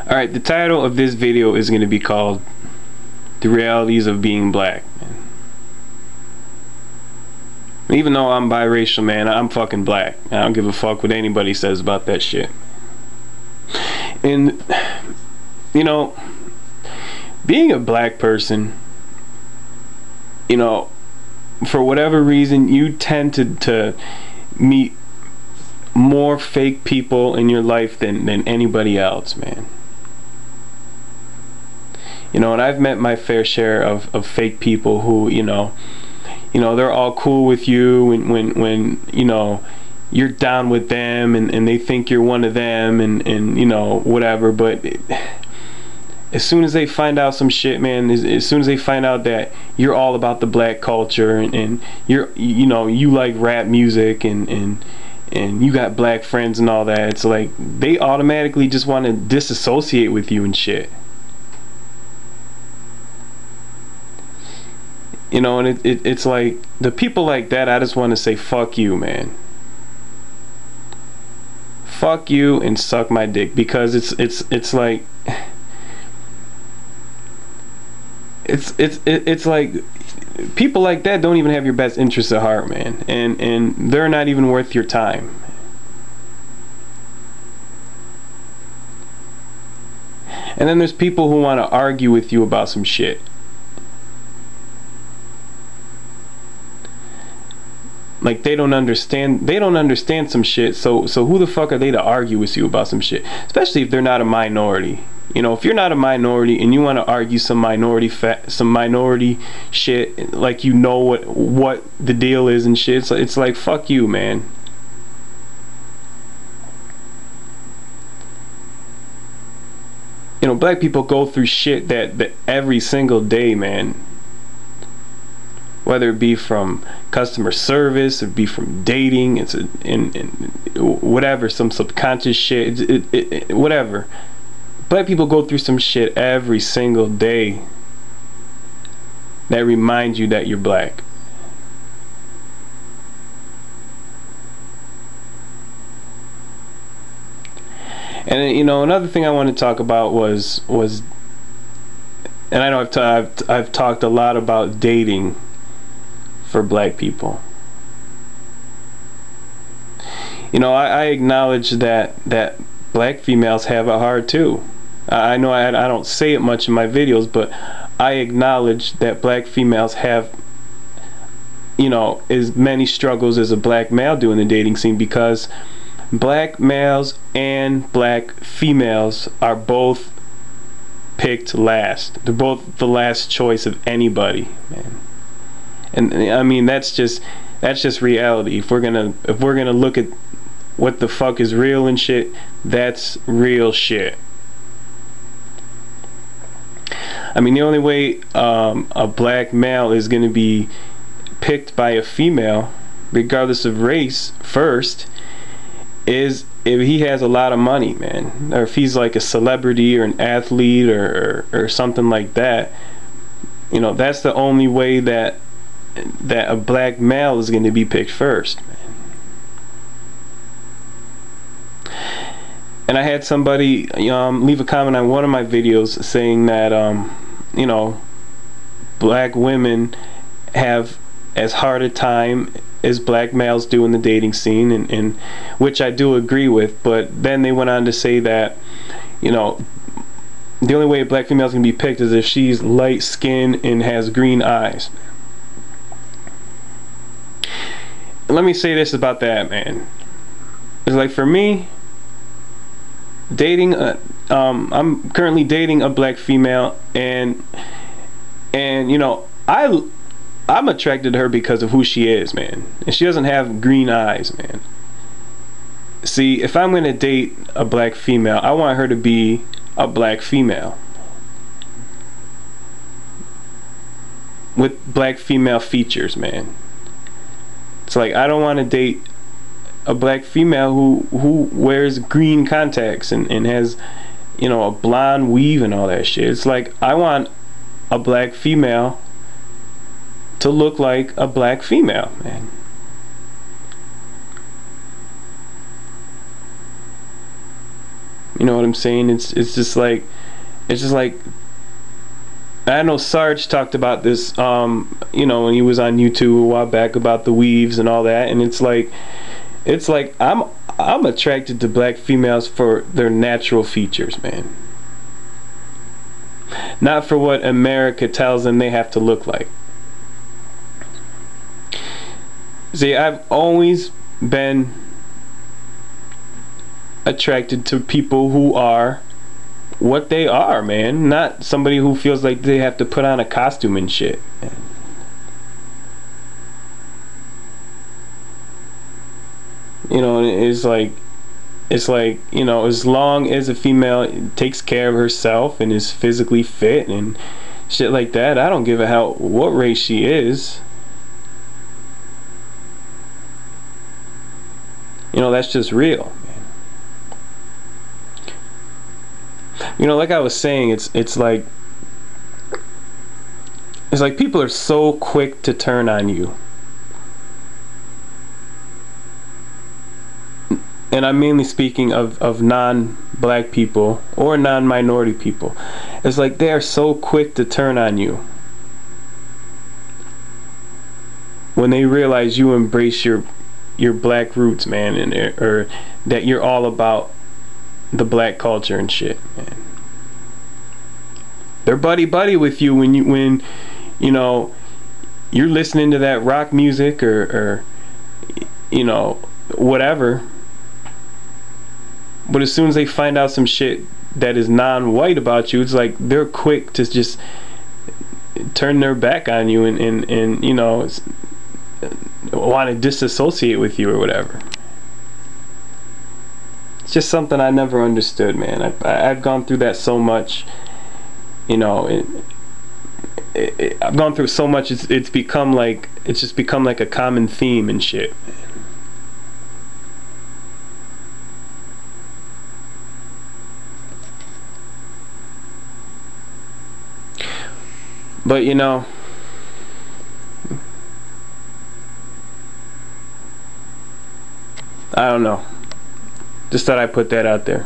Alright, the title of this video is going to be called The Realities of Being Black. Even though I'm biracial, man, I'm fucking black. I don't give a fuck what anybody says about that shit. And, you know, being a black person, you know, for whatever reason, you tend to meet more fake people in your life than anybody else, man. You know, and I've met my fair share of fake people who, you know, they're all cool with you when you know, you're down with them and they think you're one of them and you know, whatever. But as soon as they find out some shit, man, as soon as they find out that you're all about the black culture and you know, you like rap music and you got black friends and all that, it's like they automatically just want to disassociate with you and shit. You know, and it's like the people like that, I just want to say fuck you, man. Fuck you and suck my dick, because it's like it's like people like that don't even have your best interests at heart, man, and they're not even worth your time. And then there's people who want to argue with you about some shit. Like they don't understand some shit, so who the fuck are they to argue with you about some shit, especially if they're not a minority. You know, if you're not a minority and you want to argue some minority shit, like, you know what the deal is and shit, it's like fuck you, man. You know, black people go through shit that every single day, man. Whether it be from customer service, or be from dating, it's whatever, some subconscious shit, whatever. Black people go through some shit every single day that reminds you that you're black. And you know, another thing I want to talk about was, and I know I've talked a lot about dating for black people. You know, I acknowledge that black females have it hard too. I know I don't say it much in my videos, but I acknowledge that black females have, you know, as many struggles as a black male do in the dating scene, because black males and black females are both picked last. They're both the last choice of anybody, man. And I mean, that's just reality. If we're gonna look at what the fuck is real and shit, that's real shit. I mean, the only way a black male is gonna be picked by a female, regardless of race, first, is if he has a lot of money, man, or if he's like a celebrity or an athlete or something like that. You know, that's the only way that a black male is going to be picked first, man. And I had somebody leave a comment on one of my videos saying that you know, black women have as hard a time as black males do in the dating scene, and which I do agree with. But then they went on to say that, you know, the only way a black female is going to be picked is if she's light skinned and has green eyes. Let me say this about that, man. It's like, for me, dating I'm currently dating a black female, and you know, I'm attracted to her because of who she is, man. And she doesn't have green eyes, man. See, if I'm gonna date a black female, I want her to be a black female with black female features, man. It's like, I don't want to date a black female who wears green contacts and has, you know, a blonde weave and all that shit. It's like, I want a black female to look like a black female, man. You know what I'm saying? It's just like, it's just like, I know Sarge talked about this, you know, when he was on YouTube a while back about the weaves and all that, and it's like I'm attracted to black females for their natural features, man. Not for what America tells them they have to look like. See, I've always been attracted to people who are what they are, man. Not somebody who feels like they have to put on a costume and shit. You know, it's like, you know, as long as a female takes care of herself and is physically fit and shit like that, I don't give a hell what race she is. You know, that's just real. You know, like I was saying, it's like people are so quick to turn on you. And I'm mainly speaking of non-black people or non-minority people. It's like they are so quick to turn on you when they realize you embrace your black roots, man, and or that you're all about the black culture and shit, man. They're buddy with you when you know you're listening to that rock music or you know, whatever. But as soon as they find out some shit that is non-white about you, it's like they're quick to just turn their back on you and you know, want to disassociate with you or whatever. It's just something I never understood, man. I've gone through that so much. You know, I've gone through so much. It's just become like a common theme and shit. But you know, I don't know. Just thought I'd put that out there.